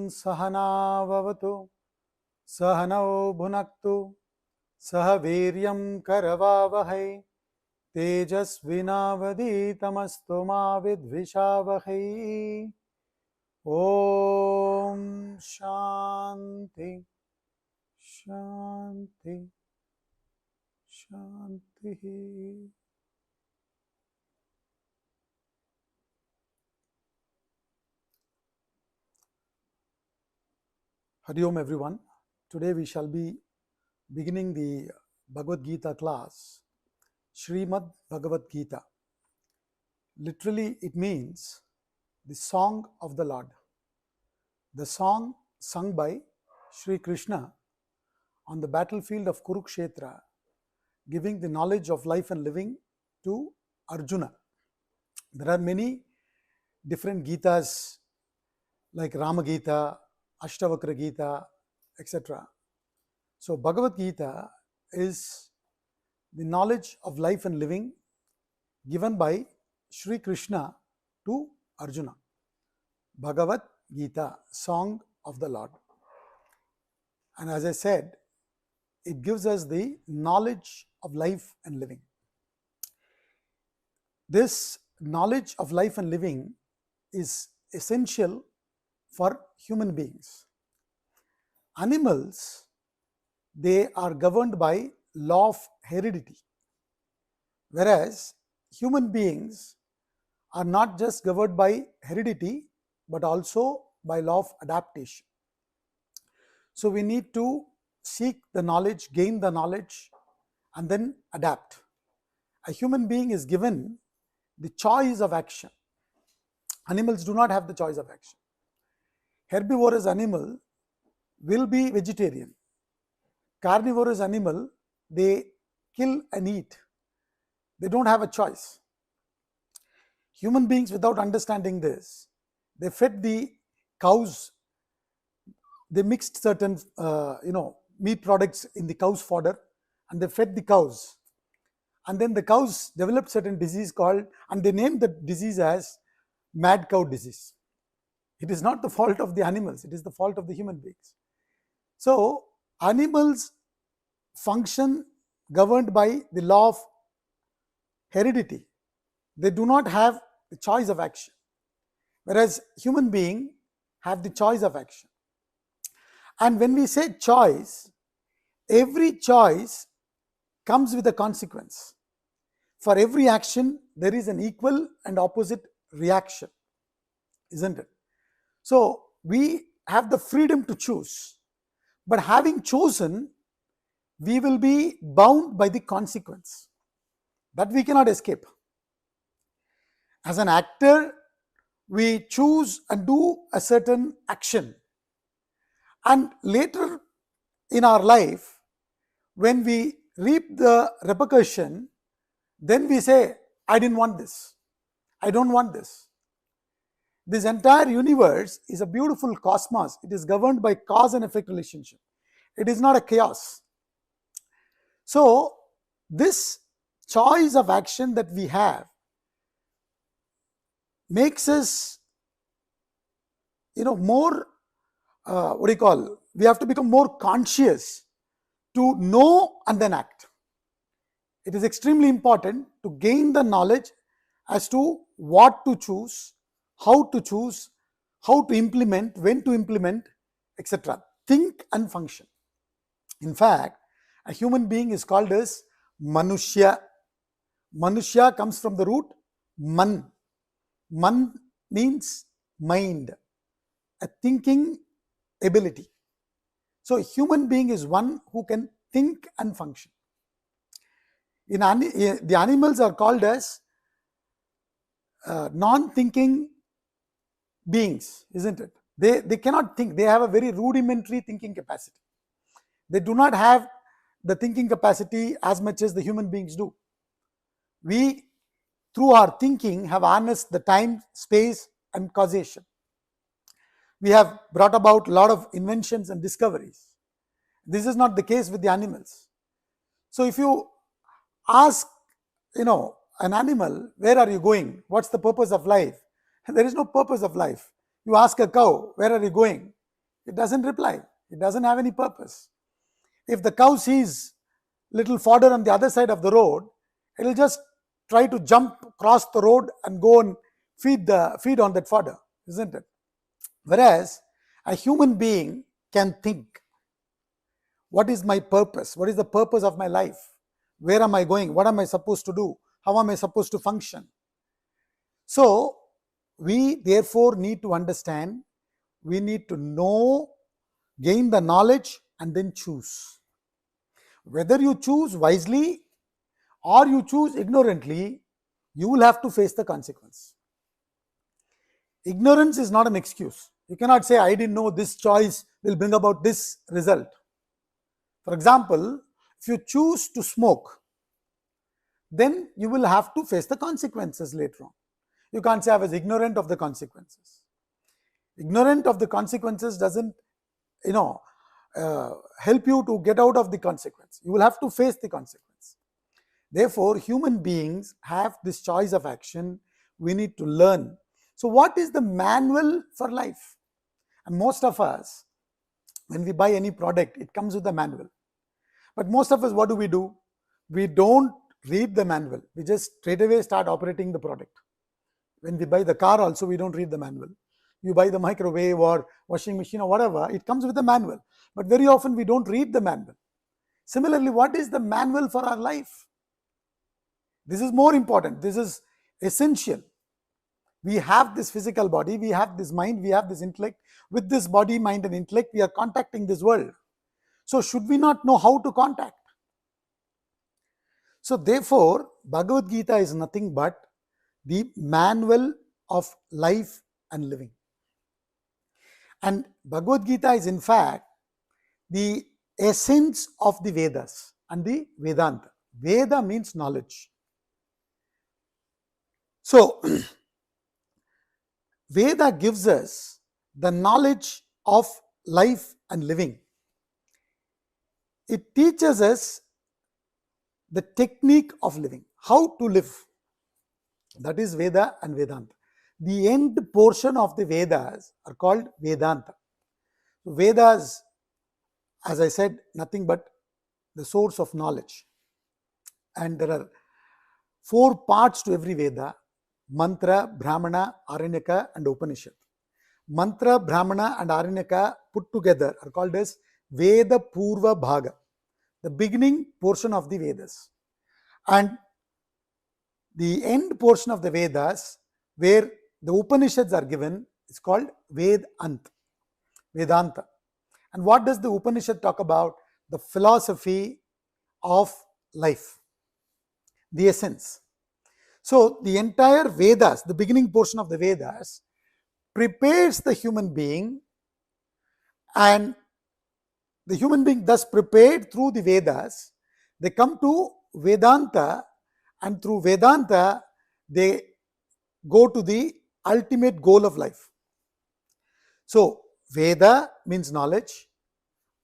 Sahana Vavatu Sahanau Bhunaktu Saha Viryam Karavavahai Tejasvinavaditamastu ma vidvishavahai. Om Shanti Shanti Shanti. Hari Om everyone. Today we shall be beginning the Bhagavad Gita class, Srimad Bhagavad Gita. Literally it means the song of the Lord. The song sung by Sri Krishna on the battlefield of Kurukshetra, giving the knowledge of life and living to Arjuna. There are many different Gitas like Rama Gita, Ashtavakra Gita, etc. So Bhagavad Gita is the knowledge of life and living given by Sri Krishna to Arjuna. Bhagavad Gita, song of the Lord. And as I said, it gives us the knowledge of life and living. This knowledge of life and living is essential for human beings. Animals, they are governed by law of heredity, whereas human beings are not just governed by heredity but also by law of adaptation. So we need to seek the knowledge, gain the knowledge, and then adapt. A human being is given the choice of action. Animals do not have the choice of action. Herbivorous animal will be vegetarian. Carnivorous animal, they kill and eat. They don't have a choice. Human beings, without understanding this, they fed the cows, they mixed certain meat products in the cow's fodder and they fed the cows. And then the cows developed certain disease called, and they named the disease as mad cow disease. It is not the fault of the animals, it is the fault of the human beings. So animals function governed by the law of heredity. They do not have the choice of action, whereas human beings have the choice of action. And when we say choice, every choice comes with a consequence. For every action, there is an equal and opposite reaction, isn't it? So we have the freedom to choose, but having chosen, we will be bound by the consequence that we cannot escape. As an actor, we choose and do a certain action, and later in our life, when we reap the repercussion, then we say, I didn't want this, I don't want this. This entire universe is a beautiful cosmos. It is governed by cause and effect relationship. It is not a chaos. So this choice of action that we have makes us, more, we have to become more conscious to know and then act. It is extremely important to gain the knowledge as to what to choose, how to implement, when to implement, etc. Think and function. In fact, a human being is called as Manushya. Manushya comes from the root man. Man means mind, a thinking ability. So a human being is one who can think and function. The animals are called as non-thinking beings, isn't it? They cannot think. They have a very rudimentary thinking capacity. They do not have the thinking capacity as much as the human beings do. We, through our thinking, have harnessed the time, space, and causation. We have brought about a lot of inventions and discoveries. This is not the case with the animals. So if you ask, an animal, where are you going? What's the purpose of life? There is no purpose of life. You ask a cow, where are you going? It doesn't reply. It doesn't have any purpose. If the cow sees little fodder on the other side of the road, it will just try to jump across the road and go and feed on that fodder, isn't it? Whereas a human being can think, what is my purpose? What is the purpose of my life? Where am I going? What am I supposed to do? How am I supposed to function? So we therefore need to understand, we need to know, gain the knowledge, and then choose. Whether you choose wisely or you choose ignorantly, you will have to face the consequence. Ignorance is not an excuse. You cannot say, I didn't know this choice will bring about this result. For example, if you choose to smoke, then you will have to face the consequences later on. You can't say I was ignorant of the consequences. Ignorant of the consequences doesn't, help you to get out of the consequence. You will have to face the consequence. Therefore, human beings have this choice of action. We need to learn. So what is the manual for life? And most of us, when we buy any product, it comes with a manual. But most of us, what do? We don't read the manual. We just straight away start operating the product. When we buy the car also, we don't read the manual. You buy the microwave or washing machine or whatever, it comes with a manual. But very often we don't read the manual. Similarly, what is the manual for our life? This is more important. This is essential. We have this physical body, we have this mind, we have this intellect. With this body, mind and intellect, we are contacting this world. So should we not know how to contact? So therefore, Bhagavad Gita is nothing but the manual of life and living. And Bhagavad Gita is in fact the essence of the Vedas and the Vedanta. Veda means knowledge. So, Veda gives us the knowledge of life and living. It teaches us the technique of living, how to live. That is Veda and Vedanta. The end portion of the Vedas are called Vedanta. Vedas, as I said, nothing but the source of knowledge. And there are 4 parts to every Veda: Mantra, Brahmana, Aranyaka and Upanishad. Mantra, Brahmana and Aranyaka put together are called as Veda Purva Bhaga, the beginning portion of the Vedas. And the end portion of the Vedas, where the Upanishads are given, is called Vedanta. And what does the Upanishad talk about? The philosophy of life, the essence. So the entire Vedas, the beginning portion of the Vedas, prepares the human being, and the human being thus prepared through the Vedas, they come to Vedanta, and through Vedanta, they go to the ultimate goal of life. So, Veda means knowledge,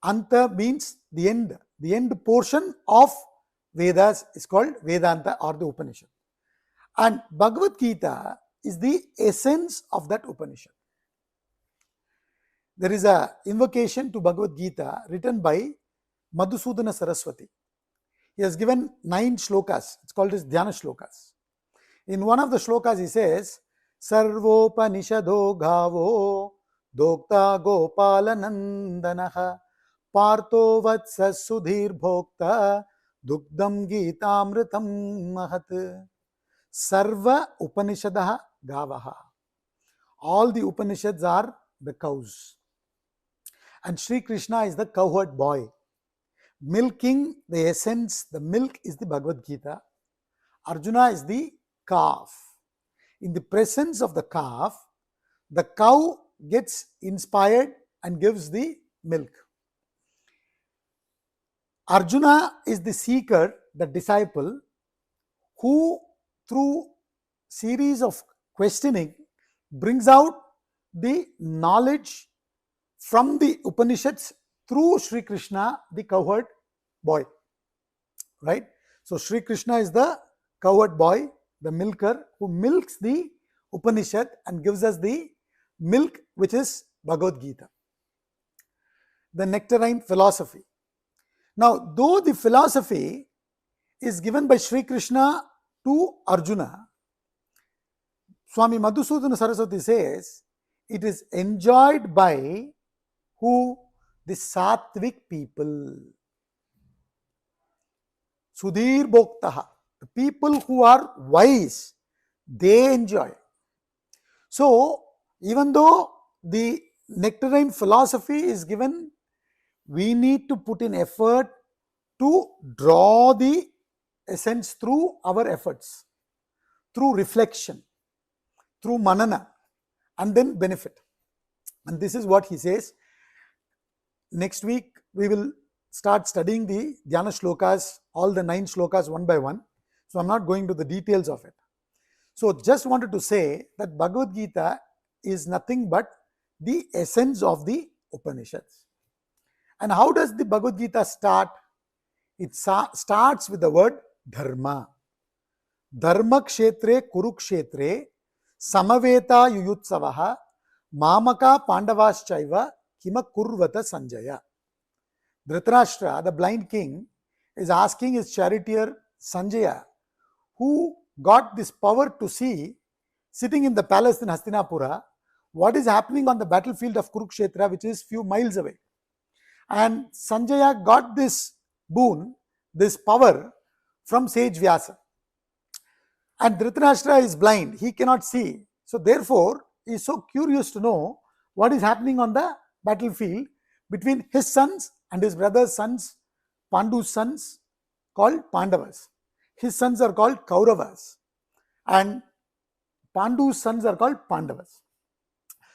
Anta means the end. The end portion of Vedas is called Vedanta or the Upanishad. And Bhagavad Gita is the essence of that Upanishad. There is an invocation to Bhagavad Gita written by Madhusudana Saraswati. He has given 9 shlokas. It's called as Dhyana shlokas. In one of the shlokas he says, Sarvopanishado Gavo Dokta Gopalanandanaha Partho Vatsa Sudhir Bhokta Dugdam Gitamritam Mahat. Sarva Upanishadaha Gavaha. All the Upanishads are the cows. And Sri Krishna is the cowherd boy, milking the essence. The milk is the Bhagavad Gita. Arjuna is the calf. In the presence of the calf, the cow gets inspired and gives the milk. Arjuna is the seeker, the disciple, who through series of questioning brings out the knowledge from the Upanishads through Sri Krishna, the cowherd boy. Right? So Sri Krishna is the cowherd boy, the milker, who milks the Upanishad and gives us the milk, which is Bhagavad Gita. the nectarine philosophy. Now, though the philosophy is given by Sri Krishna to Arjuna, Swami Madhusudana Saraswati says it is enjoyed by who? The Sattvic people. Sudhir Bhoktaha. The people who are wise, they enjoy. So, even though the nectarine philosophy is given, we need to put in effort to draw the essence through our efforts, through reflection, through manana, and then benefit. And this is what he says. Next week, we will start studying the Dhyana shlokas, all the 9 shlokas one by one. So, I am not going to the details of it. So, just wanted to say that Bhagavad Gita is nothing but the essence of the Upanishads. And how does the Bhagavad Gita start? It starts with the word dharma. Dharma kshetre kurukshetre samaveta yuyutsavaha mamaka pandavaschaiva kima kurvata sanjaya. Dhritarashtra, the blind king, is asking his charioteer Sanjaya, who got this power to see, sitting in the palace in Hastinapura, what is happening on the battlefield of Kurukshetra, which is few miles away. And Sanjaya got this boon, this power from sage Vyasa. And Dhritarashtra is blind, he cannot see. So therefore, he is so curious to know what is happening on the battlefield between his sons and his brother's sons, Pandu's sons, called Pandavas. His sons are called Kauravas, and Pandu's sons are called Pandavas.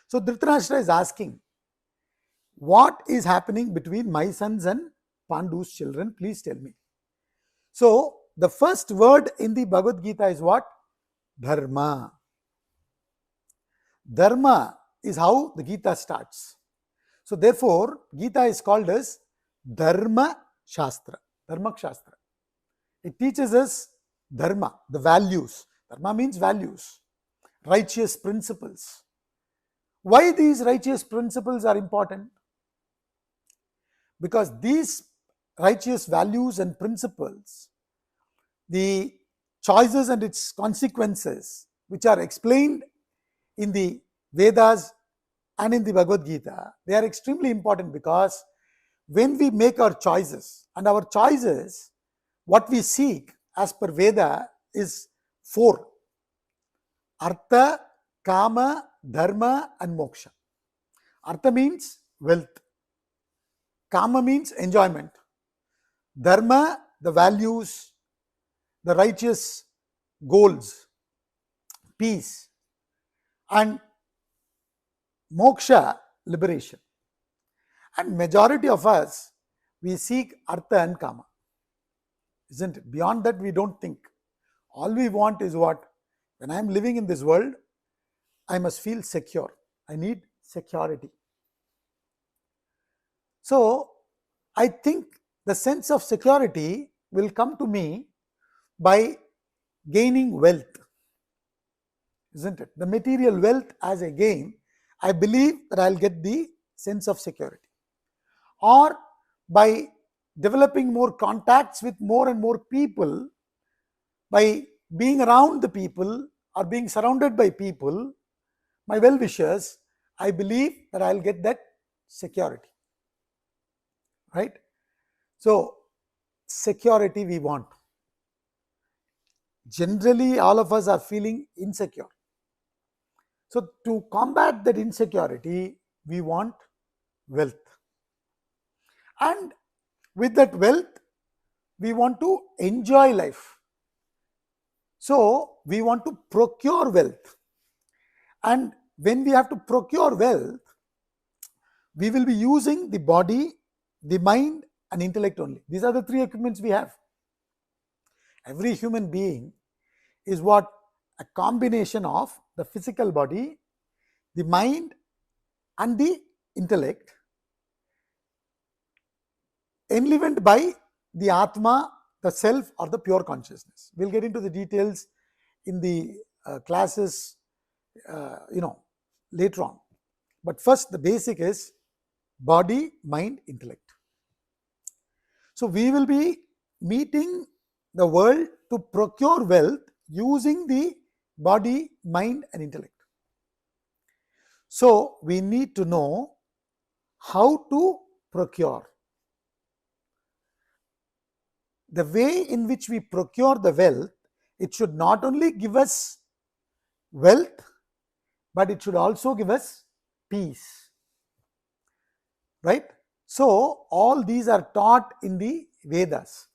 So Dhritarashtra is asking, what is happening between my sons and Pandu's children? Please tell me. So the first word in the Bhagavad Gita is what? Dharma. Dharma is how the Gita starts. So therefore, Gita is called as Dharma Shastra, Dharma Shastra. It teaches us dharma, the values. Dharma means values, righteous principles. Why these righteous principles are important? Because these righteous values and principles, the choices and its consequences, which are explained in the Vedas and in the Bhagavad Gita, they are extremely important, because when we make our choices, and our choices, what we seek as per Veda is 4: Artha, Kama, Dharma and Moksha. Artha means wealth. Kama means enjoyment. Dharma, the values, the righteous goals, peace. And Moksha, liberation. And majority of us, we seek Artha and Kama. Isn't it? Beyond that, we don't think. All we want is what? When I am living in this world, I must feel secure. I need security. So, I think the sense of security will come to me by gaining wealth. Isn't it? The material wealth as I gain, I believe that I will get the sense of security. Or by developing more contacts with more and more people, by being around the people or being surrounded by people, my well-wishers, I believe that I will get that security. Right? So, security we want. Generally, all of us are feeling insecure. So, to combat that insecurity, we want wealth. And with that wealth, we want to enjoy life. So, we want to procure wealth. And when we have to procure wealth, we will be using the body, the mind and intellect only. These are the 3 equipments we have. Every human being is what? A combination of the physical body, the mind and the intellect, enlivened by the Atma, the self or the pure consciousness. We will get into the details in the classes, later on. But first, the basic is body, mind, intellect. So we will be meeting the world to procure wealth using the body, mind, and intellect. So we need to know how to procure. The way in which we procure the wealth, it should not only give us wealth, but it should also give us peace. Right? So all these are taught in the Vedas.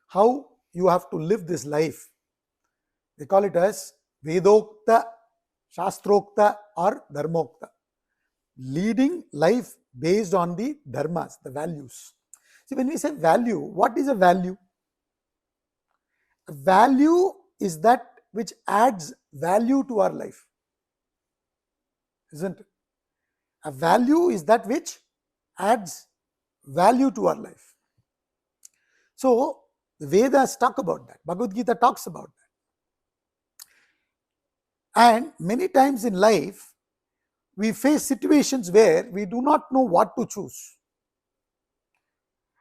How you have to live this life. They call it as Vedokta, Shastrokta or Dharmokta. Leading life based on the dharmas, the values. See, when we say value, what is a value? A value is that which adds value to our life. Isn't it? A value is that which adds value to our life. So, the Vedas talk about that. Bhagavad Gita talks about that. And many times in life, we face situations where we do not know what to choose.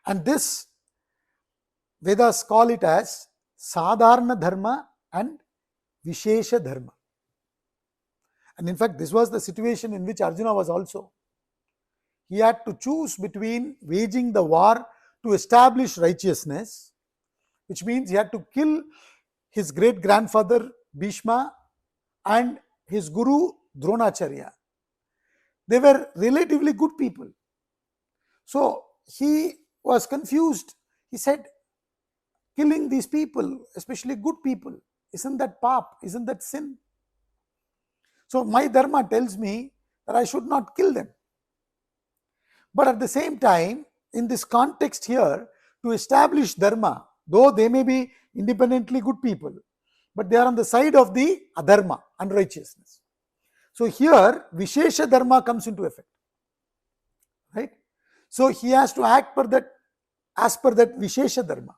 And this, Vedas call it as Sadharana Dharma and Vishesha Dharma. And in fact, this was the situation in which Arjuna was also. He had to choose between waging the war to establish righteousness, which means he had to kill his great-grandfather Bhishma and his guru Dronacharya. They were relatively good people. So he was confused. He said, killing these people, especially good people, isn't that pap? Isn't that sin? So my dharma tells me that I should not kill them. But at the same time, in this context here, to establish dharma, though they may be independently good people, but they are on the side of the adharma, unrighteousness. So here, Vishesha Dharma comes into effect. Right? So he has to act per that, as per that Vishesha Dharma.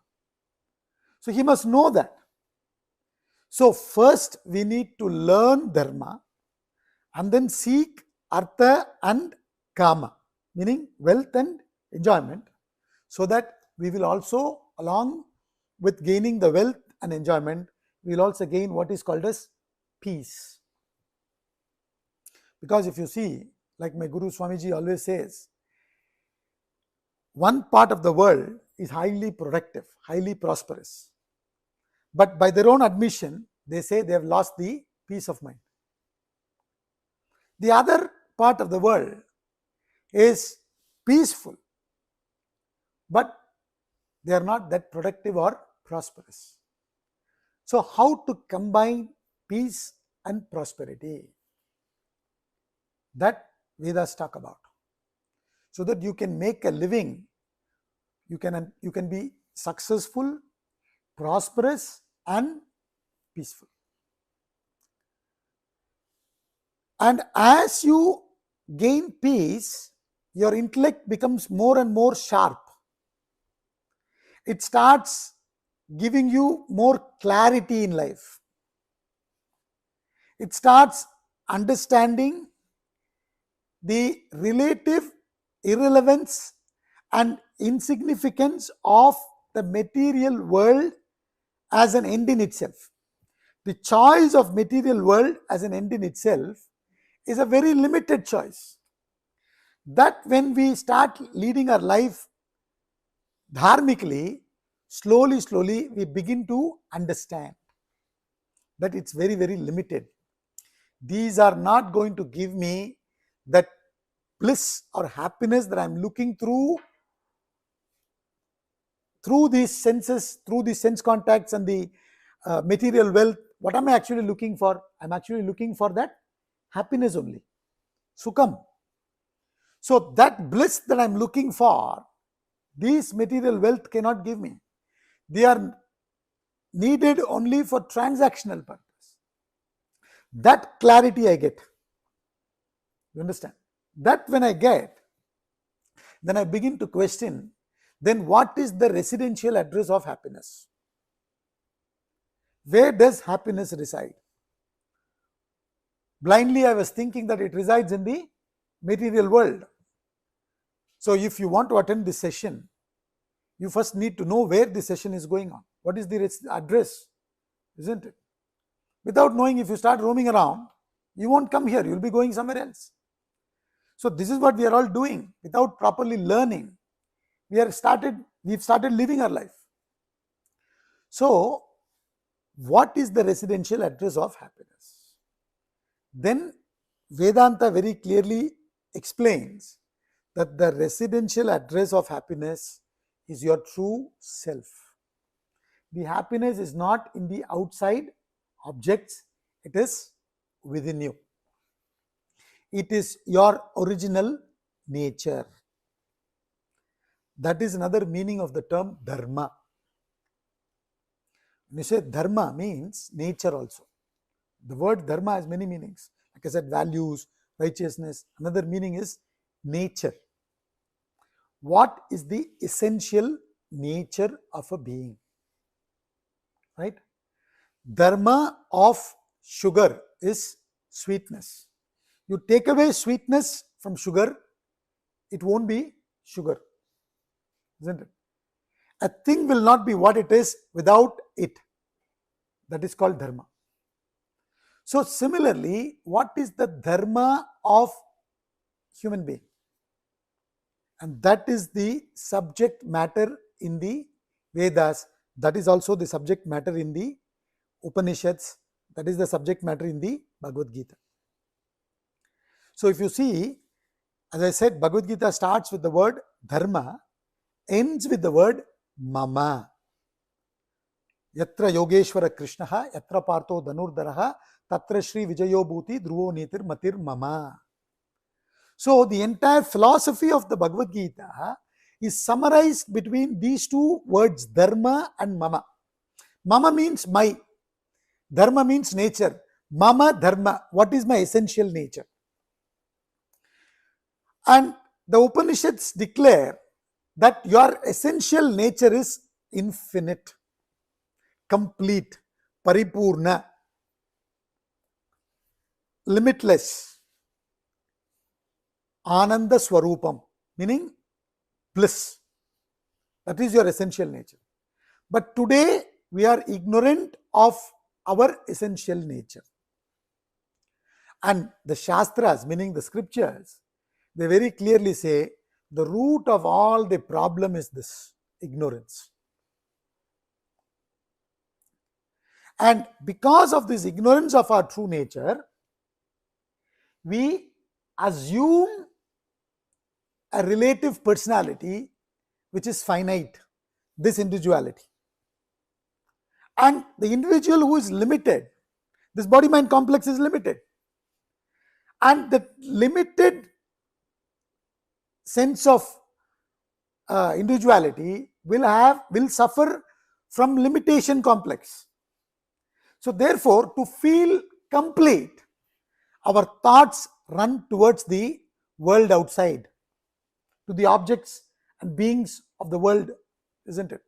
So he must know that. So first we need to learn dharma and then seek artha and kama, meaning wealth and enjoyment, so that we will also, along with gaining the wealth and enjoyment, we will also gain what is called as peace. Because if you see, like my Guru Swamiji always says, one part of the world is highly productive, highly prosperous. But by their own admission, they say they have lost the peace of mind. The other part of the world is peaceful, but they are not that productive or prosperous. So how to combine peace and prosperity? That Vedas talk about. So that you can make a living, you can be successful, prosperous and peaceful. And as you gain peace, your intellect becomes more and more sharp. It starts giving you more clarity in life. It starts understanding the relative irrelevance and insignificance of the material world as an end in itself. The choice of material world as an end in itself is a very limited choice. That when we start leading our life dharmically, slowly we begin to understand that it's very, very limited. These are not going to give me that bliss or happiness that I'm looking through these senses, through the sense contacts and the material wealth. What am I actually looking for? I'm actually looking for that happiness only, sukham. So that bliss that I'm looking for, these material wealth cannot give me. They are needed only for transactional purpose. That clarity I get. You understand? That when I get, then I begin to question, then what is the residential address of happiness? Where does happiness reside? Blindly I was thinking that it resides in the material world. So if you want to attend this session, you first need to know where the session is going on. What is the address, isn't it? Without knowing, if you start roaming around, you won't come here, you'll be going somewhere else. So this is what we are all doing. Without properly learning, we've started living our life. So what is the residential address of happiness? Then Vedanta very clearly explains that the residential address of happiness is your true self. The happiness is not in the outside objects, it is within you. It is your original nature. That is another meaning of the term dharma. When you say dharma, means nature also. The word dharma has many meanings. Like I said, values, righteousness. Another meaning is nature. What is the essential nature of a being? Right? Dharma of sugar is sweetness. You take away sweetness from sugar, it won't be sugar, isn't it? A thing will not be what it is without it. That is called dharma. So similarly, what is the dharma of human being? And that is the subject matter in the Vedas. That is also the subject matter in the Upanishads. That is the subject matter in the Bhagavad Gita. So if you see, as I said, Bhagavad Gita starts with the word dharma, ends with the word mama. Yatra Yogeshwara Krishnaha, Yatra Partho Dhanurdharaha, Tatra Shri Vijayo Bhuti, Dhruvo Nitir Matir Mama. So the entire philosophy of the Bhagavad Gita is summarized between these two words, dharma and mama. Mama means my, dharma means nature. Mama dharma, what is my essential nature? And the Upanishads declare that your essential nature is infinite, complete, paripurna, limitless, ananda swarupam, meaning bliss. That is your essential nature. But today we are ignorant of our essential nature. And the Shastras, meaning the scriptures, they very clearly say the root of all the problem is this, ignorance. And because of this ignorance of our true nature, we assume a relative personality which is finite, this individuality. And the individual who is limited, this body-mind complex is limited. And the limited sense of individuality will suffer from limitation complex. So therefore, to feel complete, our thoughts run towards the world outside, to the objects and beings of the world, isn't it?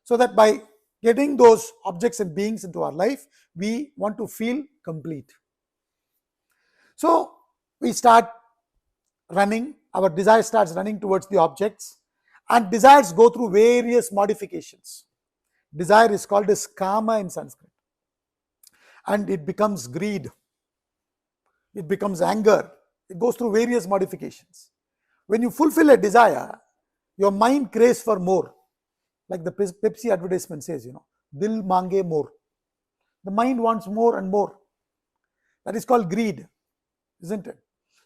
So that by getting those objects and beings into our life, we want to feel complete. So we start running, our desire starts running towards the objects, and desires go through various modifications. Desire is called as kama in Sanskrit, and it becomes greed, it becomes anger, it goes through various modifications. When you fulfill a desire, your mind craves for more. Like the Pepsi advertisement says, dil mange more. The mind wants more and more. That is called greed, isn't it?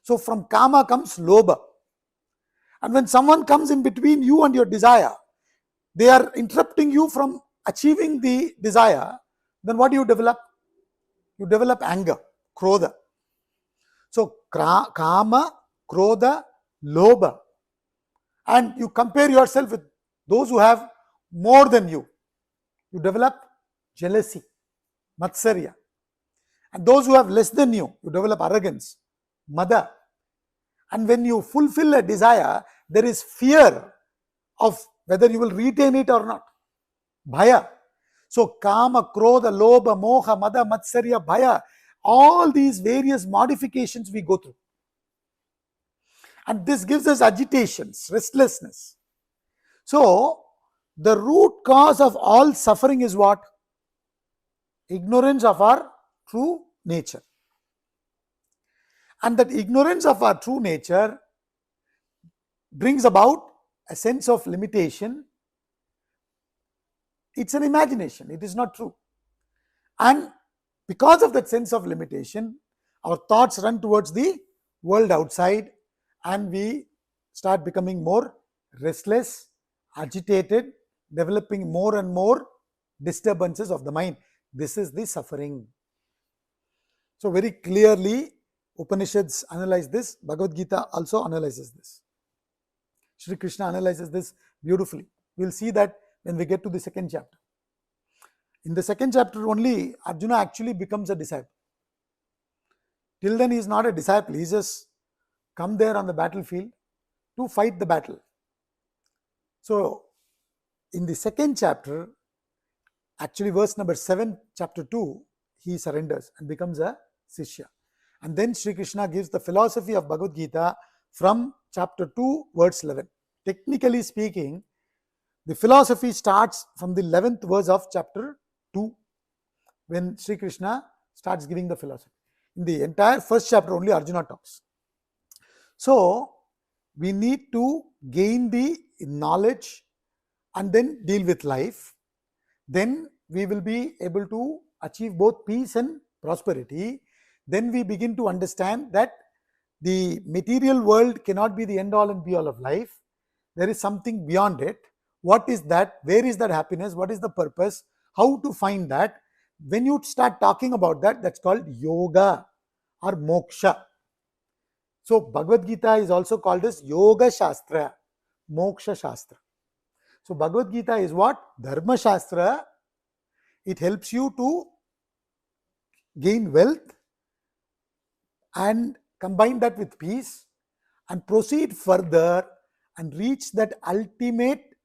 So from kama comes lobha. And when someone comes in between you and your desire, they are interrupting you from achieving the desire, then what do you develop? You develop anger, krodha. So kama, krodha, lobha. And you compare yourself with those who have more than you. You develop jealousy, matsarya. And those who have less than you, you develop arrogance, mada. And when you fulfill a desire, there is fear of whether you will retain it or not. Bhaya. So kama, krodha, lobha, moha, mada, matsarya, bhaya, all these various modifications we go through. And this gives us agitations, restlessness. So, the root cause of all suffering is what? Ignorance of our true nature. And that ignorance of our true nature brings about a sense of limitation. It's an imagination, it is not true. And because of that sense of limitation, our thoughts run towards the world outside and we start becoming more restless, agitated, developing more and more disturbances of the mind. This is the suffering. So very clearly, Upanishads analyze this. Bhagavad Gita also analyzes this. Shri Krishna analyzes this beautifully. We will see that when we get to the second chapter. In the second chapter only, Arjuna actually becomes a disciple. Till then he is not a disciple. He just come there on the battlefield to fight the battle. So, in the second chapter, actually verse number 7, chapter 2, he surrenders and becomes a Sishya. And then Sri Krishna gives the philosophy of Bhagavad Gita from chapter 2, verse 11. Technically speaking, the philosophy starts from the 11th verse of chapter 2, when Sri Krishna starts giving the philosophy. In the entire first chapter only Arjuna talks. So, we need to gain the knowledge and then deal with life. Then we will be able to achieve both peace and prosperity. Then we begin to understand that the material world cannot be the end all and be all of life. There is something beyond it. What is that? Where is that happiness? What is the purpose? How to find that? When you start talking about that, that's called yoga or moksha. So Bhagavad Gita is also called as Yoga Shastra, Moksha Shastra. So Bhagavad Gita is what? Dharma Shastra. It helps you to gain wealth and combine that with peace and proceed further and reach that ultimate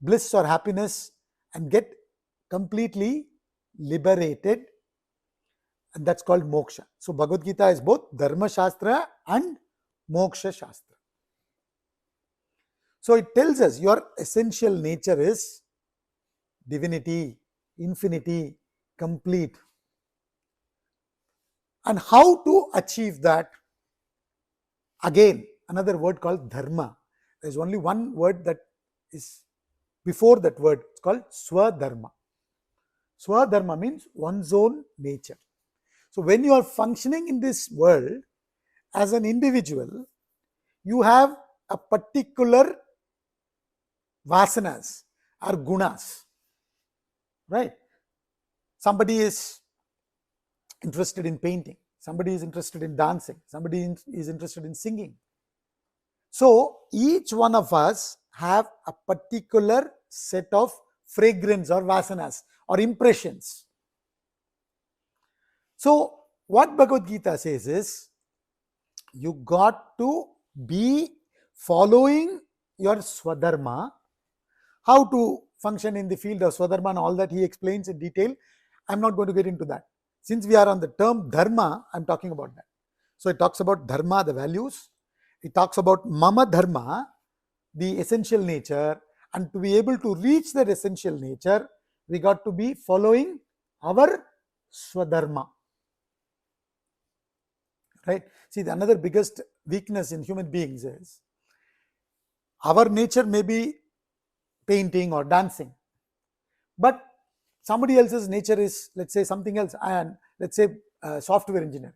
bliss or happiness and get completely liberated, and that's called moksha. So Bhagavad Gita is both Dharma Shastra and Moksha Shastra. So it tells us your essential nature is divinity, infinity, complete. And how to achieve that? Again, another word called dharma. There is only one word that is before that word. It's called swadharma. Swadharma means one's own nature. So when you are functioning in this world as an individual, you have a particular vasanas or gunas, right? Somebody is interested in painting, somebody is interested in dancing, somebody is interested in singing. So each one of us have a particular set of fragrance or vasanas or impressions. So what Bhagavad Gita says is, you got to be following your swadharma. How to function in the field of swadharma and all that he explains in detail. I'm not going to get into that. Since we are on the term dharma, I'm talking about that. So it talks about dharma, the values. It talks about mama dharma, the essential nature. And to be able to reach that essential nature, we got to be following our swadharma. Right? See, the another biggest weakness in human beings is our nature may be painting or dancing, but somebody else's nature is, let's say, something else, and let's say software engineering,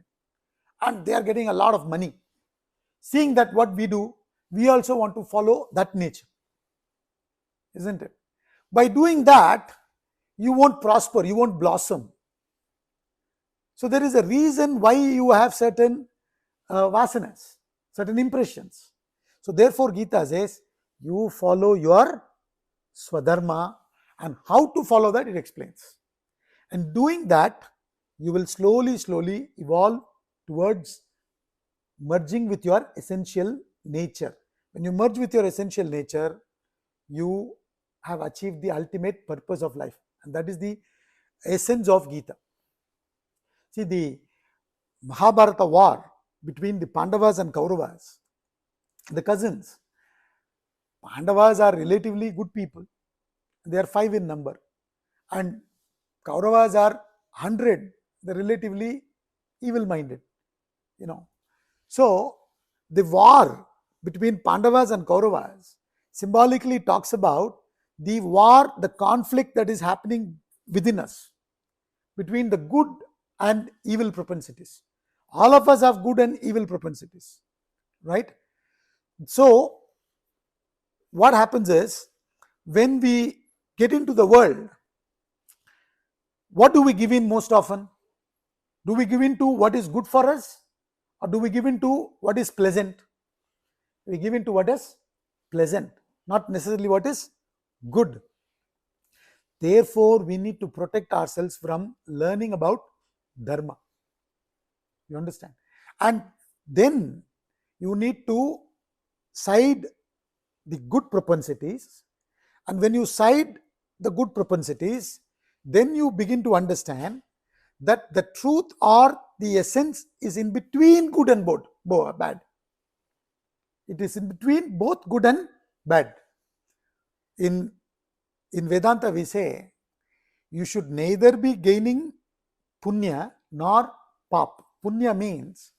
and they are getting a lot of money. Seeing that what we do, we also want to follow that nature, isn't it? By doing that, you won't prosper, you won't blossom. So there is a reason why you have certain vasanas, certain impressions. So therefore Gita says, you follow your swadharma, and how to follow that it explains. And doing that, you will slowly evolve towards merging with your essential nature. When you merge with your essential nature, you have achieved the ultimate purpose of life, and that is the essence of Gita. See, the Mahabharata war between the Pandavas and Kauravas the cousins. Pandavas are relatively good people. They are 5 in number. And Kauravas are 100. They're relatively evil-minded. So, the war between Pandavas and Kauravas symbolically talks about the war, the conflict that is happening within us between the good and evil propensities. All of us have good and evil propensities, right? So, what happens is, when we get into the world, what do we give in most often? Do we give in to what is good for us, or do we give in to what is pleasant? We give in to what is pleasant, not necessarily what is good. Therefore, we need to protect ourselves from learning about dharma. You understand? And then you need to side the good propensities. And when you side the good propensities, then you begin to understand that the truth or the essence is in between good and bad. It is in between both good and bad. In Vedanta, we say you should neither be gaining punya nor pap. Punya means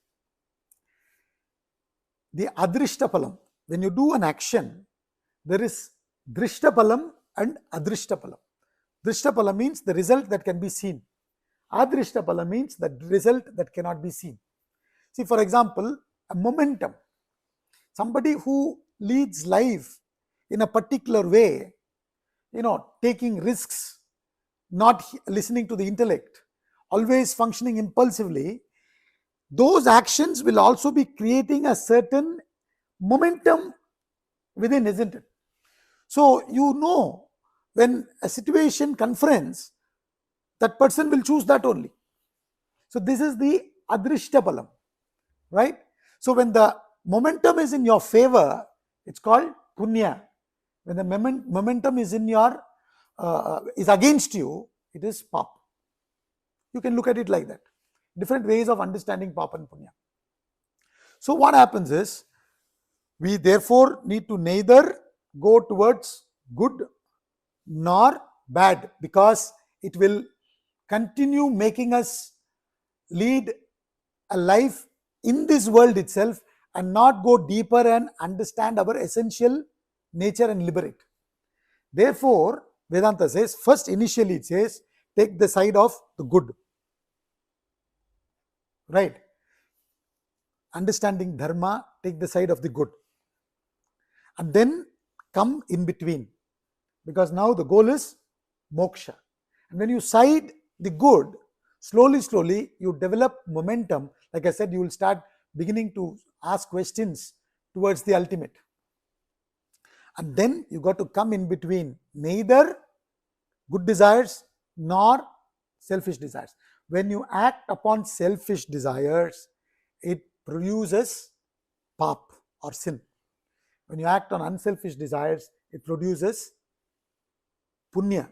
the adrishtapalam. When you do an action, there is drishtapalam and adrishtapalam. Drishtapalam means the result that can be seen. Adrishtapalam means the result that cannot be seen. See, for example, a momentum. Somebody who leads life in a particular way, taking risks, not listening to the intellect, always functioning impulsively, those actions will also be creating a certain momentum within, isn't it? So, when a situation confronts, that person will choose that only. So, this is the adrishtapalam, right? So, when the momentum is in your favor, it's called punya. When the momentum is in your is against you, it is pap. You can look at it like that. Different ways of understanding pap and punya. So, what happens is, we therefore need to neither go towards good nor bad, because it will continue making us lead a life in this world itself and not go deeper and understand our essential nature and liberate. Therefore, Vedanta says, first initially it says, take the side of the good. Right? Understanding dharma, take the side of the good. And then come in between, because now the goal is moksha. And when you side the good, slowly you develop momentum. Like I said, you will start beginning to ask questions towards the ultimate. And then you got to come in between, neither good desires nor selfish desires. When you act upon selfish desires, it produces pap or sin. When you act on unselfish desires, it produces punya,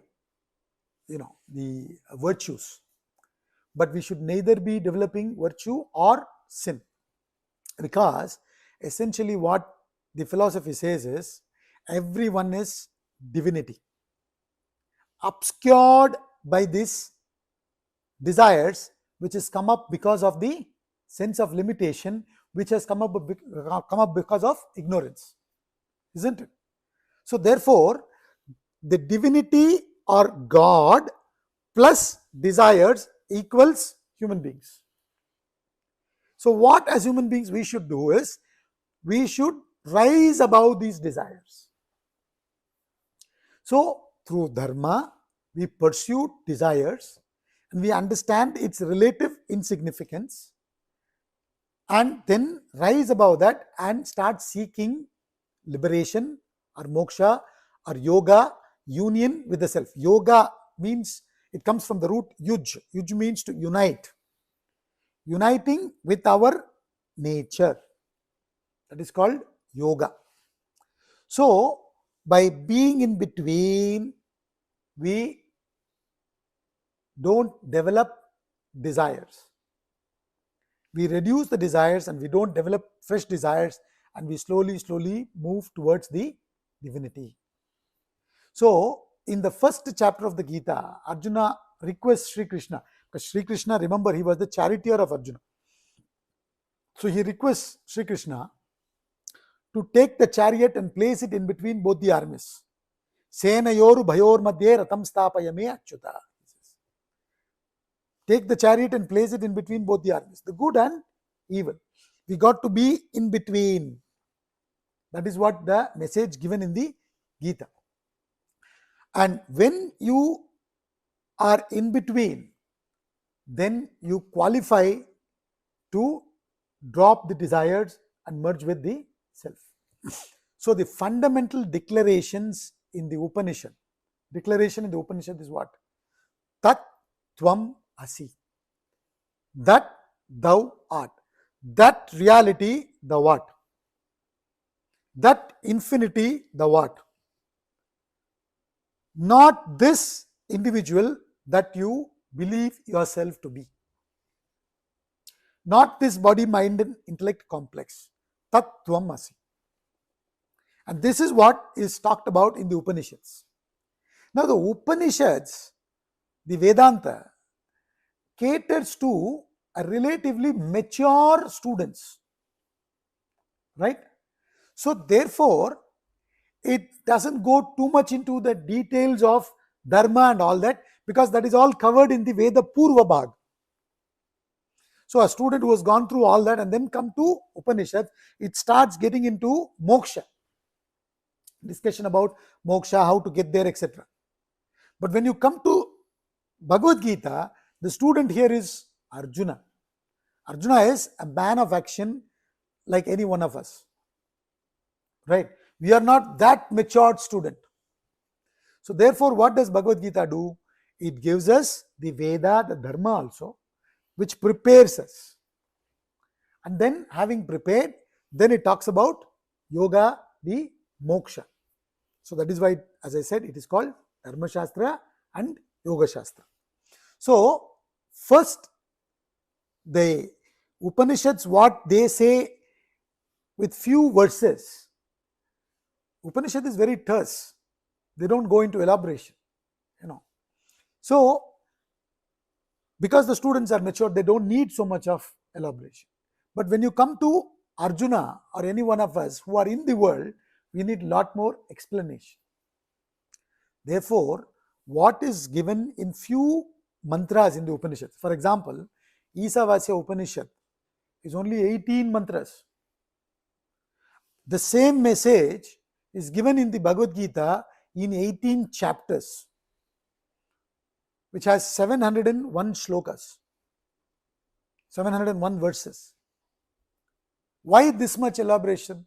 the virtues. But we should neither be developing virtue or sin, because essentially what the philosophy says is, everyone is divinity, obscured by these desires, which has come up because of the sense of limitation, which has come up because of ignorance, isn't it? So therefore, the divinity or God plus desires equals human beings. So what as human beings we should do is, we should rise above these desires. So through dharma, we pursue desires and we understand its relative insignificance, and then rise above that and start seeking liberation or moksha or yoga, union with the self. Yoga means, it comes from the root yuj. Yuj means to unite. Uniting with our nature. That is called yoga. So, by being in between, we don't develop desires. We reduce the desires and we don't develop fresh desires, and we slowly move towards the divinity. So, in the first chapter of the Gita, Arjuna requests Sri Krishna, because Sri Krishna, remember, he was the charioteer of Arjuna. So, he requests Sri Krishna to take the chariot and place it in between both the armies. Senayoru bhayor madhye ratam stapayame achyuta. Take the chariot and place it in between both the armies, the good and evil. We got to be in between. That is what the message given in the Gita. And when you are in between, then you qualify to drop the desires and merge with the self. So the fundamental declarations in the Upanishad, declaration in the Upanishad is what? Tat Tvam Asi. That thou art. That reality, the what? That infinity, the what? Not this individual that you believe yourself to be. Not this body, mind and intellect complex. Tat Tvam Asi. And this is what is talked about in the Upanishads. Now the Upanishads, the Vedanta, caters to a relatively mature students, right? So therefore, it doesn't go too much into the details of dharma and all that, because that is all covered in the Veda Purva Bhag. So a student who has gone through all that and then come to Upanishad, it starts getting into moksha, discussion about moksha, how to get there, etc. But when you come to Bhagavad Gita, the student here is Arjuna. Arjuna is a man of action like any one of us, right? We are not that matured student. So therefore, what does Bhagavad Gita do? It gives us the Veda, the Dharma also, which prepares us. And then having prepared, then it talks about yoga, the moksha. So that is why, as I said, it is called Dharma Shastra and Yoga Shastra. So first, the Upanishads, what they say with few verses. Upanishad is very terse. They don't go into elaboration, So, because the students are mature, they don't need so much of elaboration. But when you come to Arjuna or any one of us who are in the world, we need a lot more explanation. Therefore, what is given in few mantras in the Upanishads, for example, Isavasya Upanishad is only 18 mantras. The same message is given in the Bhagavad Gita in 18 chapters, which has 701 shlokas, 701 verses. Why this much elaboration?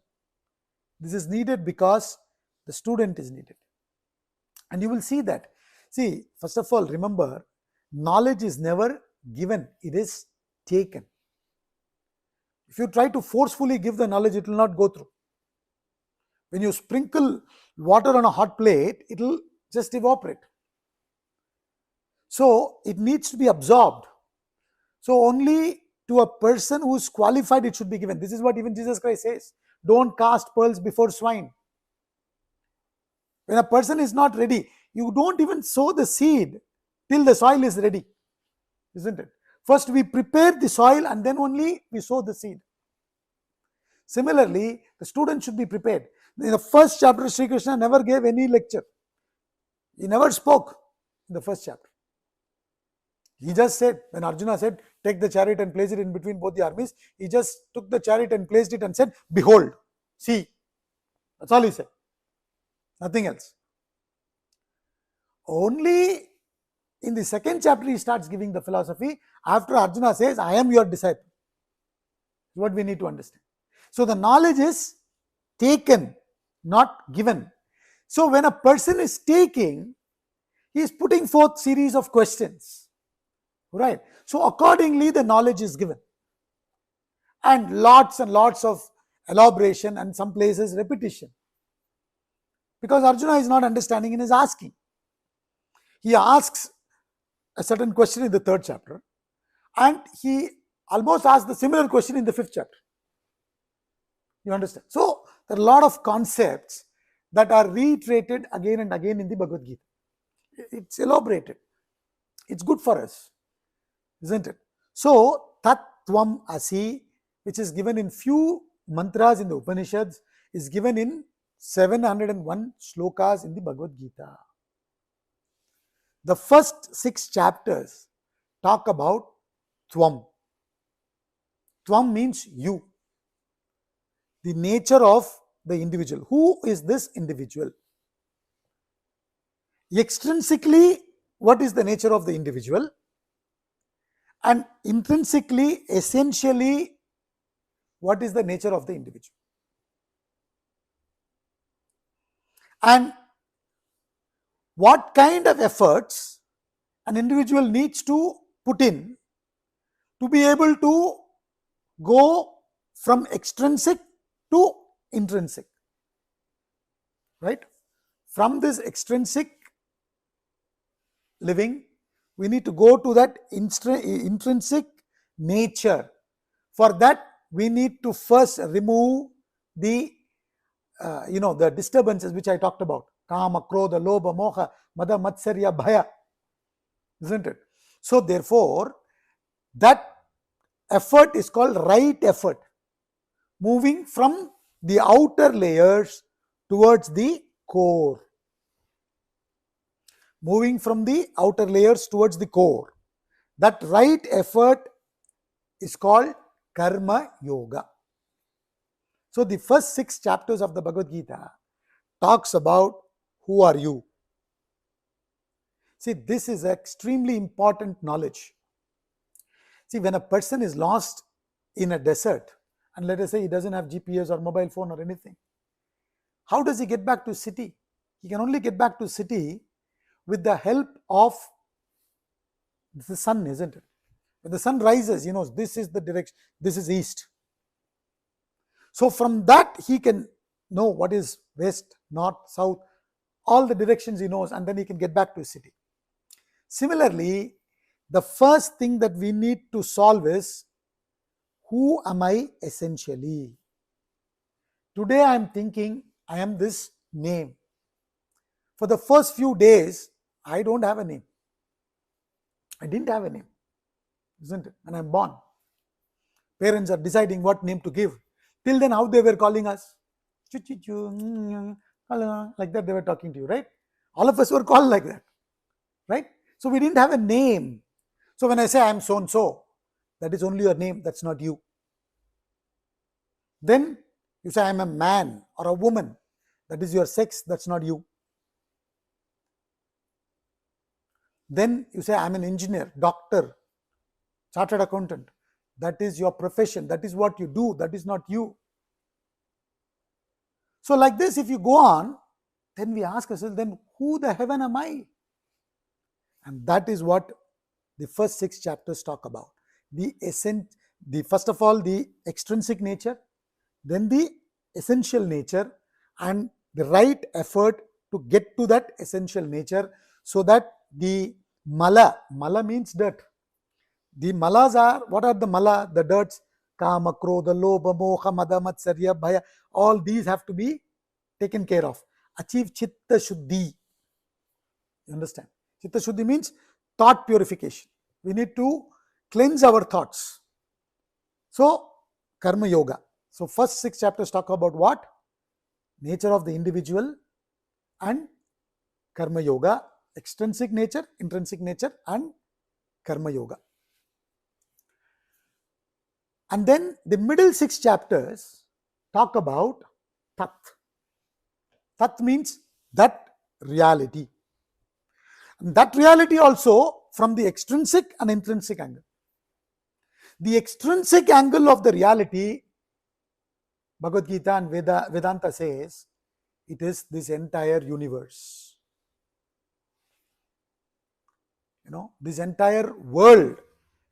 This is needed because the student is needed. And you will see that. See, first of all, remember, knowledge is never given, it is taken. If you try to forcefully give the knowledge, it will not go through. When you sprinkle water on a hot plate, it will just evaporate. So it needs to be absorbed. So only to a person who is qualified it should be given. This is what even Jesus Christ says. Don't cast pearls before swine. When a person is not ready, you don't even sow the seed till the soil is ready, isn't it? First we prepare the soil and then only we sow the seed. Similarly, the student should be prepared. In the first chapter, Sri Krishna never gave any lecture. He never spoke in the first chapter. He just said, when Arjuna said, take the chariot and place it in between both the armies, he just took the chariot and placed it and said, behold, see. That's all he said. Nothing else. Only in the second chapter he starts giving the philosophy after Arjuna says, I am your disciple. What we need to understand. So the knowledge is taken, not given. So when a person is taking, he is putting forth series of questions. Right? So accordingly the knowledge is given. And lots of elaboration and some places repetition. Because Arjuna is not understanding and is asking. He asks a certain question in the third chapter and he almost asks the similar question in the fifth chapter. You understand? So there are a lot of concepts that are reiterated again and again in the Bhagavad Gita. It's elaborated. It's good for us, isn't it? So Tat Tvam Asi, which is given in few mantras in the Upanishads, is given in 701 shlokas in the Bhagavad Gita. The first 6 chapters talk about Tvam. Tvam means you, the nature of the individual. Who is this individual? Extrinsically, what is the nature of the individual? And intrinsically, essentially, what is the nature of the individual? And what kind of efforts an individual needs to put in to be able to go from extrinsic to intrinsic, right? From this extrinsic living, we need to go to that intrinsic nature. For that, we need to first remove the the disturbances which I talked about: kama, krodha, lobha, moha, mada, matsarya, bhaya, isn't it? So therefore, that effort is called right effort, moving from the outer layers towards the core. Moving from the outer layers towards the core. That right effort is called karma yoga. So the first 6 chapters of the Bhagavad Gita talks about who are you. See, this is extremely important knowledge. See, when a person is lost in a desert, and let us say he doesn't have GPS or mobile phone or anything, how does he get back to city? He can only get back to city with the help of the sun, isn't it? When the sun rises, he knows this is the direction, this is east. So from that he can know what is west, north, south, all the directions he knows, and then he can get back to his city. Similarly, the first thing that we need to solve is, who am I essentially? Today I am thinking I am this name. For the first few days, I don't have a name. I didn't have a name, isn't it? When I'm born, parents are deciding what name to give. Till then, how they were calling us? Like that they were talking to you, right? All of us were called like that, right? So we didn't have a name. So when I say I am so and so, that is only your name, that's not you. Then you say I am a man or a woman, that is your sex, that's not you. Then you say I am an engineer, doctor, chartered accountant, that is your profession, that is what you do, that is not you. So like this, if you go on, then we ask ourselves, then who the heaven am I? And that is what the first 6 chapters talk about. The first of all, the extrinsic nature, then the essential nature, and the right effort to get to that essential nature, so that the mala means dirt. The malas are, what are the mala? The dirts: kama, krodha, lobha, moha, mada, matsarya, bhaya. All these have to be taken care of. Achieve chitta shuddhi. You understand? Chitta shuddhi means thought purification. We need to cleanse our thoughts. So, karma yoga. So, first 6 chapters talk about what? Nature of the individual and karma yoga, extrinsic nature, intrinsic nature, and karma yoga. And then the middle 6 chapters talk about tat. Tat means that reality. And that reality also from the extrinsic and intrinsic angle. The extrinsic angle of the reality, Bhagavad Gita and Vedanta says, it is this entire universe. This entire world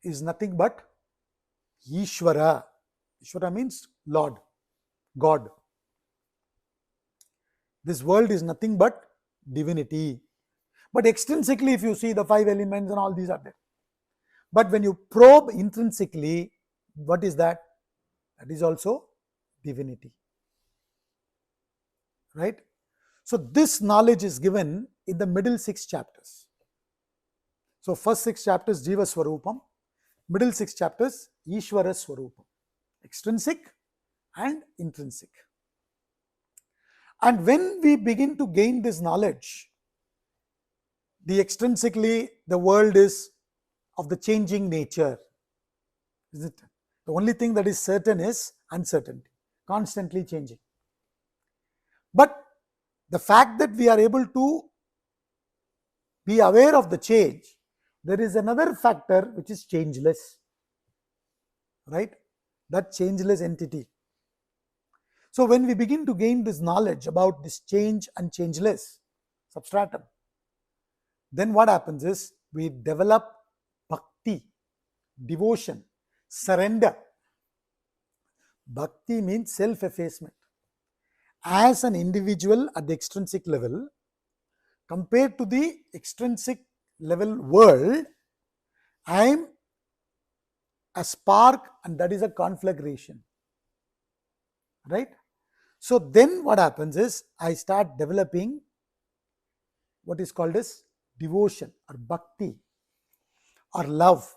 is nothing but Ishvara. Ishvara means Lord, God. This world is nothing but divinity. But extrinsically, if you see, the 5 elements and all these are there. But when you probe intrinsically, what is that? That is also divinity. right? So this knowledge is given in the middle 6 chapters. So first 6 chapters Jiva Swarupam, middle 6 chapters Ishvara Swarupam, extrinsic and intrinsic. And when we begin to gain this knowledge, the extrinsically the world is of the changing nature, isn't it? The only thing that is certain is uncertainty, constantly changing. But the fact that we are able to be aware of the change, there is another factor which is changeless, right? That changeless entity. So when we begin to gain this knowledge about this change and changeless substratum, then what happens is we develop bhakti, devotion, surrender. Bhakti means self-effacement. As an individual at the extrinsic level, compared to the extrinsic level world, I am a spark and that is a conflagration, right? So then what happens is I start developing what is called as devotion or bhakti or love.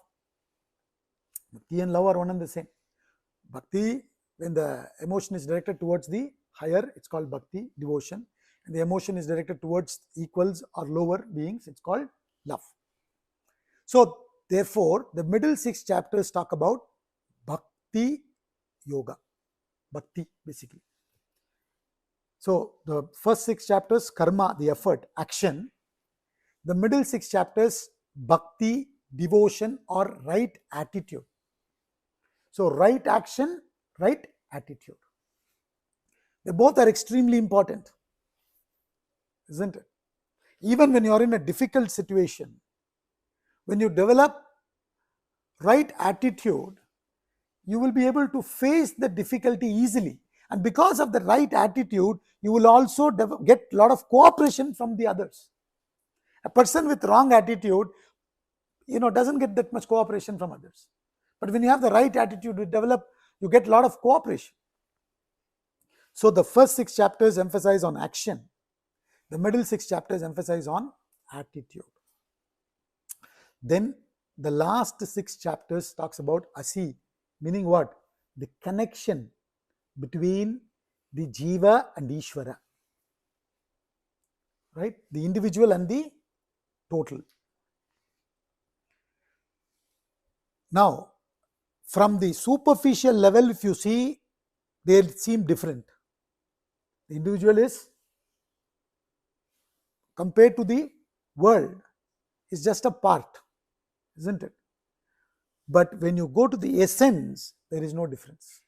Bhakti and love are one and the same. Bhakti, when the emotion is directed towards the higher, it's called bhakti, devotion. And the emotion is directed towards equals or lower beings, it's called love. So therefore, the middle 6 chapters talk about bhakti yoga, bhakti basically. So the first 6 chapters, karma, the effort, action. The middle 6 chapters, bhakti, devotion or right attitude. So right action, right attitude. They both are extremely important, isn't it? Even when you are in a difficult situation, when you develop right attitude, you will be able to face the difficulty easily. And because of the right attitude, you will also get a lot of cooperation from the others. A person with wrong attitude, doesn't get that much cooperation from others. But when you have the right attitude, you get a lot of cooperation. So the first 6 chapters emphasize on action. The middle 6 chapters emphasize on attitude. Then the last 6 chapters talks about asi, meaning what? The connection between the jiva and Ishvara, right? The individual and the total. Now, from the superficial level, if you see, they seem different. The individual is, compared to the world, is just a part, isn't it? But when you go to the essence, there is no difference.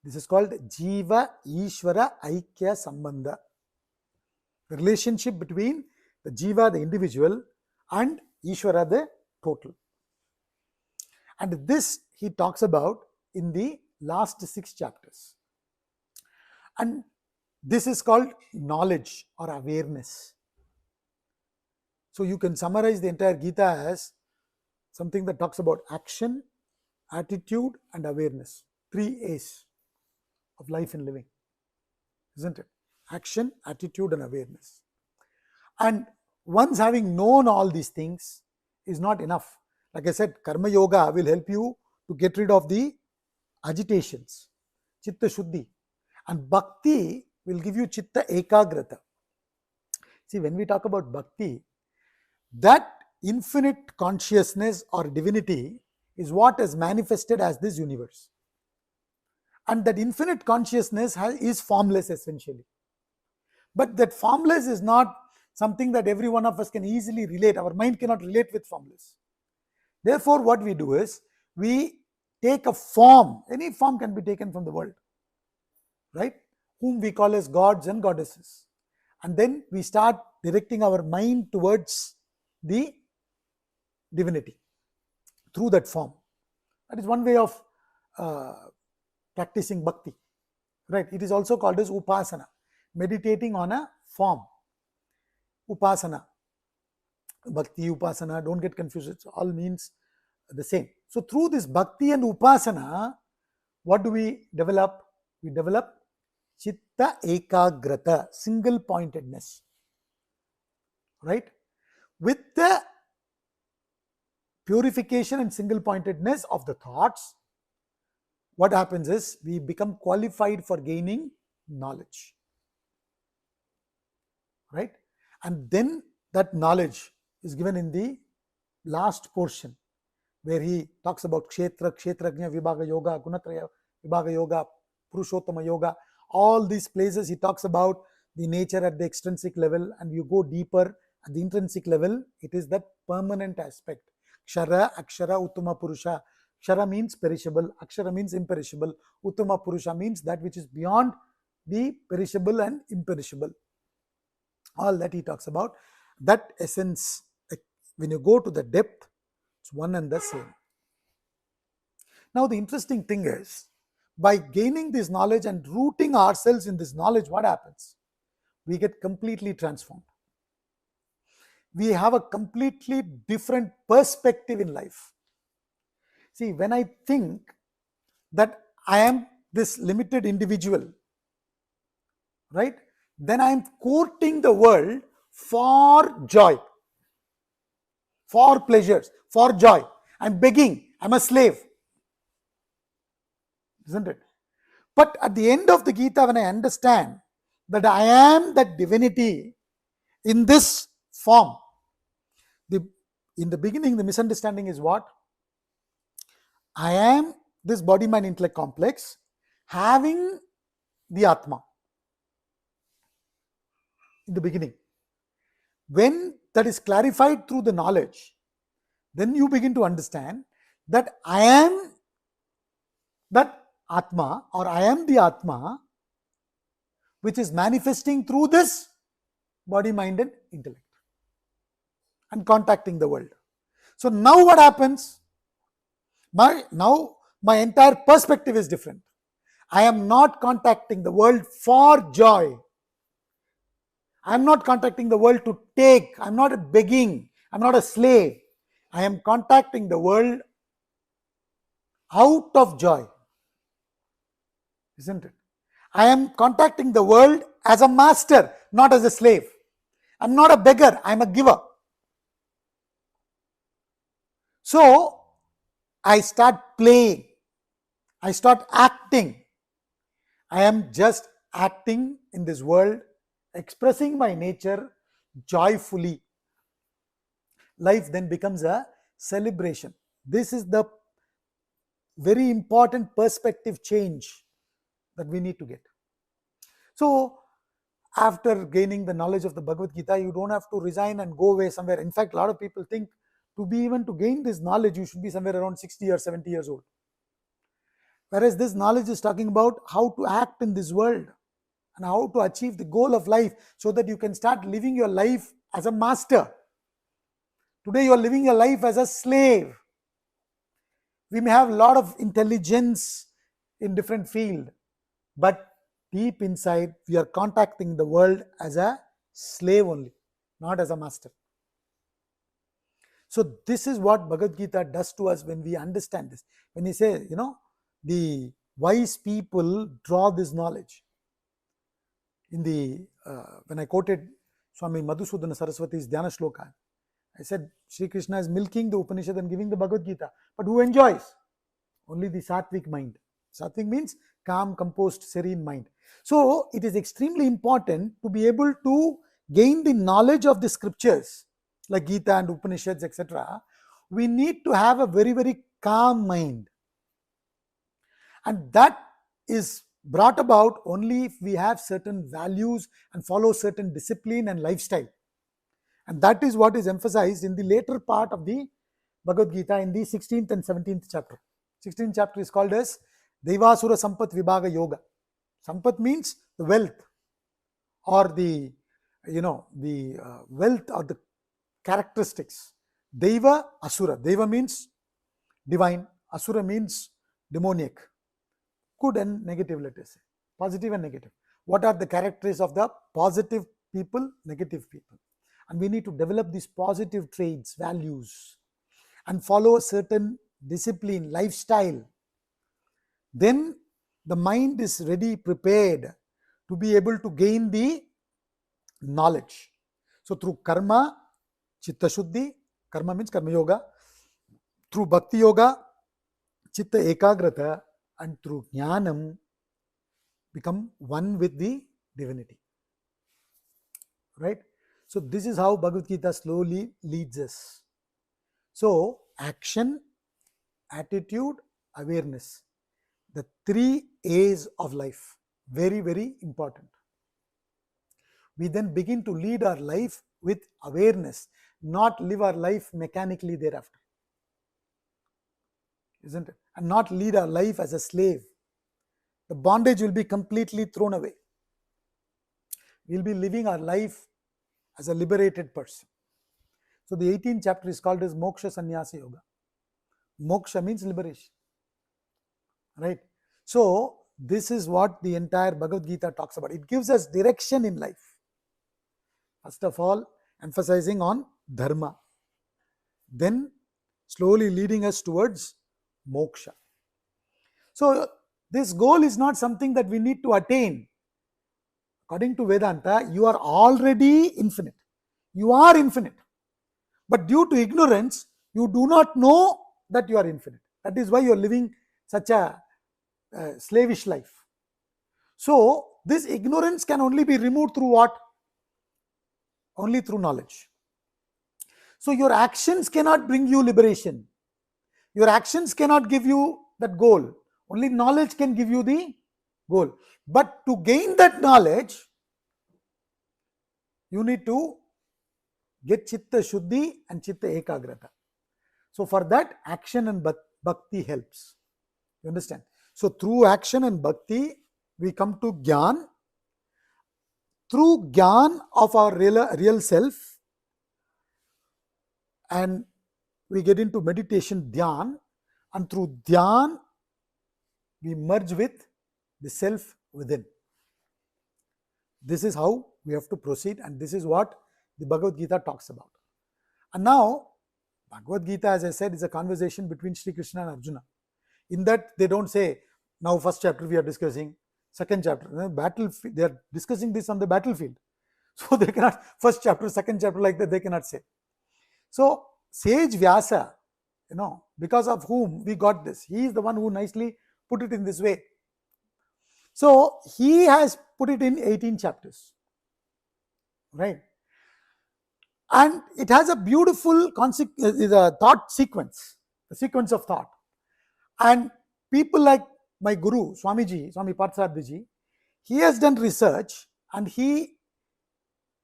This is called Jiva Ishvara Aikya Sambandha. The relationship between the Jiva, the individual, and Ishvara, the total. And this he talks about in the last 6 chapters. And this is called knowledge or awareness. So you can summarize the entire Gita as something that talks about action, attitude, and awareness. 3 A's of life and living, isn't it? Action, attitude, and awareness. And once having known all these things is not enough. Like I said, Karma Yoga will help you to get rid of the agitations, Chitta Shuddhi. And Bhakti will give you Chitta Ekagrata. See, when we talk about Bhakti, that infinite consciousness or divinity is what is manifested as this universe. And that infinite consciousness is formless essentially. But that formless is not something that every one of us can easily relate. Our mind cannot relate with formless. Therefore, what we do is, we take a form. Any form can be taken from the world, right? Whom we call as gods and goddesses. And then we start directing our mind towards the divinity through that form. That is one way of practicing bhakti, right? It is also called as upasana, meditating on a form. Upasana, bhakti, upasana, don't get confused, it all means the same. So through this bhakti and upasana, what do we develop? We develop Chitta chitta ekagrata, single pointedness, right? With the purification and single pointedness of the thoughts, what happens is we become qualified for gaining knowledge, right? And then that knowledge is given in the last portion, where he talks about kshetra, kshetrajna vibhaga yoga, gunatraya vibhaga yoga, purushottama yoga. All these places he talks about the nature at the extrinsic level, and you go deeper at the intrinsic level. It is that permanent aspect. Kshara, akshara, uttama purusha. Kshara means perishable, akshara means imperishable, uttama purusha means that which is beyond the perishable and imperishable. All that he talks about, that essence, when you go to the depth, it's one and the same. Now the interesting thing is, by gaining this knowledge and rooting ourselves in this knowledge, what happens? We get completely transformed. We have a completely different perspective in life. See, when I think that I am this limited individual, right, then I am courting the world for joy, for pleasures, for joy. I'm begging, I'm a slave, isn't it? But at the end of the Gita, when I understand that I am that divinity in this form, in the beginning, the misunderstanding is what? I am this body, mind, intellect complex having the Atma in the beginning. When that is clarified through the knowledge, then you begin to understand that I am that Atma, or I am the Atma, which is manifesting through this body, mind and intellect and contacting the world. So now what happens? Now my entire perspective is different. I am not contacting the world for joy. I am not contacting the world to take. I am not begging. I am not a slave. I am contacting the world out of joy, isn't it? I am contacting the world as a master, not as a slave. I am not a beggar, I am a giver. So I start playing, I start acting. I am just acting in this world, expressing my nature joyfully. Life then becomes a celebration. This is the very important perspective change that we need to get. So after gaining the knowledge of the Bhagavad Gita, you don't have to resign and go away somewhere. In fact, a lot of people think to gain this knowledge, you should be somewhere around 60 or 70 years old. Whereas this knowledge is talking about how to act in this world and how to achieve the goal of life, so that you can start living your life as a master. Today you are living your life as a slave. We may have a lot of intelligence in different field, but deep inside we are contacting the world as a slave only, not as a master. So this is what Bhagavad Gita does to us when we understand this. When he says, the wise people draw this knowledge. In the when I quoted Swami Madhusudana Saraswati's Dhyana Shloka, I said Sri Krishna is milking the Upanishad and giving the Bhagavad Gita. But who enjoys? Only the sattvic mind. Sattvic means calm, composed, serene mind. So it is extremely important to be able to gain the knowledge of the scriptures like Gita and Upanishads, etc. We need to have a very, very calm mind. And that is brought about only if we have certain values and follow certain discipline and lifestyle. And that is what is emphasized in the later part of the Bhagavad Gita in the 16th and 17th chapter. 16th chapter is called as Devasura Sampat Vibhaga Yoga. Sampat means the wealth, or the wealth or the characteristics. Deva, Asura. Deva means divine. Asura means demoniac. Good and negative, let us say. Positive and negative. What are the characteristics of the positive people, negative people? And we need to develop these positive traits, values, and follow a certain discipline, lifestyle. Then the mind is ready, prepared to be able to gain the knowledge. So through karma, chitta shuddhi, karma means karma yoga, through bhakti yoga, chitta ekagrata, and through jnanam, become one with the divinity. Right? So this is how Bhagavad Gita slowly leads us. So action, attitude, awareness, the 3 A's of life, very, very important. We then begin to lead our life with awareness, not live our life mechanically thereafter. Isn't it? And not lead our life as a slave. The bondage will be completely thrown away. We'll be living our life as a liberated person. So the 18th chapter is called as Moksha Sannyasa Yoga. Moksha means liberation. Right? So this is what the entire Bhagavad Gita talks about. It gives us direction in life. First of all, emphasizing on dharma. Then slowly leading us towards moksha. So this goal is not something that we need to attain. According to Vedanta, you are already infinite. You are infinite. But due to ignorance, you do not know that you are infinite. That is why you are living such a slavish life. So this ignorance can only be removed through what? Only through knowledge. So your actions cannot bring you liberation. Your actions cannot give you that goal. Only knowledge can give you the goal. But to gain that knowledge, you need to get chitta shuddhi and chitta ekagrata. So for that, action and bhakti helps. You understand? So through action and bhakti, we come to jnana. Through jnana of our real self, and we get into meditation, dhyan, and through dhyan, we merge with the self within. This is how we have to proceed, and this is what the Bhagavad Gita talks about. And now, Bhagavad Gita, as I said, is a conversation between Sri Krishna and Arjuna. In that, they don't say, now first chapter we are discussing, second chapter, they are discussing this on the battlefield. So they cannot, first chapter, second chapter, like that, they cannot say. So sage Vyasa, because of whom we got this, he is the one who nicely put it in this way. So he has put it in 18 chapters, right? And it has a beautiful thought sequence, a sequence of thought. And people like my guru, Swami Parthasarathy, he has done research and he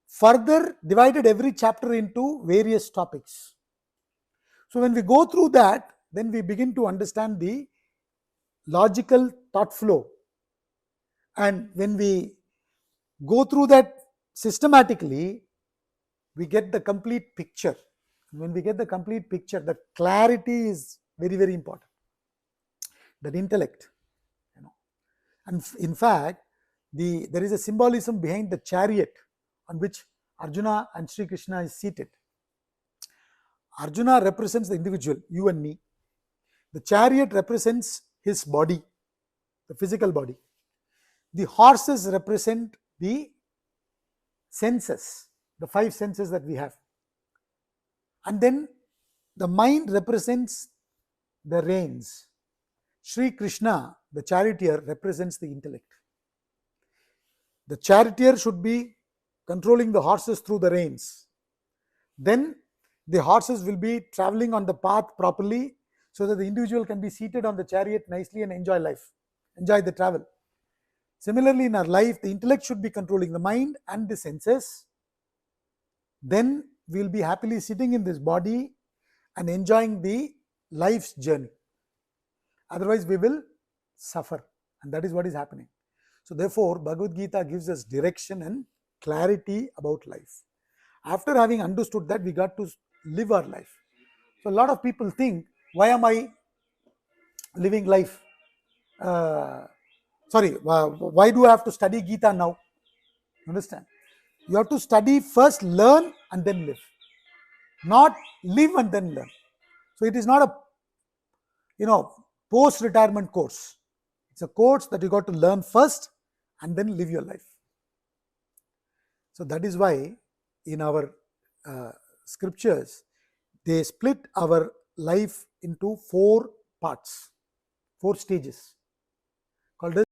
further divided every chapter into various topics. So when we go through that, then we begin to understand the logical thought flow. And when we go through that systematically, we get the complete picture. And when we get the complete picture, the clarity is very, very important. That intellect, And in fact, there is a symbolism behind the chariot on which Arjuna and Sri Krishna is seated. Arjuna represents the individual, you and me. The chariot represents his body, the physical body. The horses represent the senses, the 5 senses that we have. And then the mind represents the reins. Sri Krishna, the charioteer, represents the intellect. The charioteer should be controlling the horses through the reins. Then the horses will be traveling on the path properly so that the individual can be seated on the chariot nicely and enjoy life, enjoy the travel. Similarly, in our life, the intellect should be controlling the mind and the senses. Then we will be happily sitting in this body and enjoying the life's journey. Otherwise, we will suffer, and that is what is happening. So therefore, Bhagavad Gita gives us direction and clarity about life. After having understood that, we got to live our life. So a lot of people think, why am I living life? Why do I have to study Gita now? Understand? You have to study first, learn, and then live. Not live and then learn. So it is not a post-retirement course. It's a course that you got to learn first and then live your life. So that is why in our scriptures they split our life into 4 parts, 4 stages called as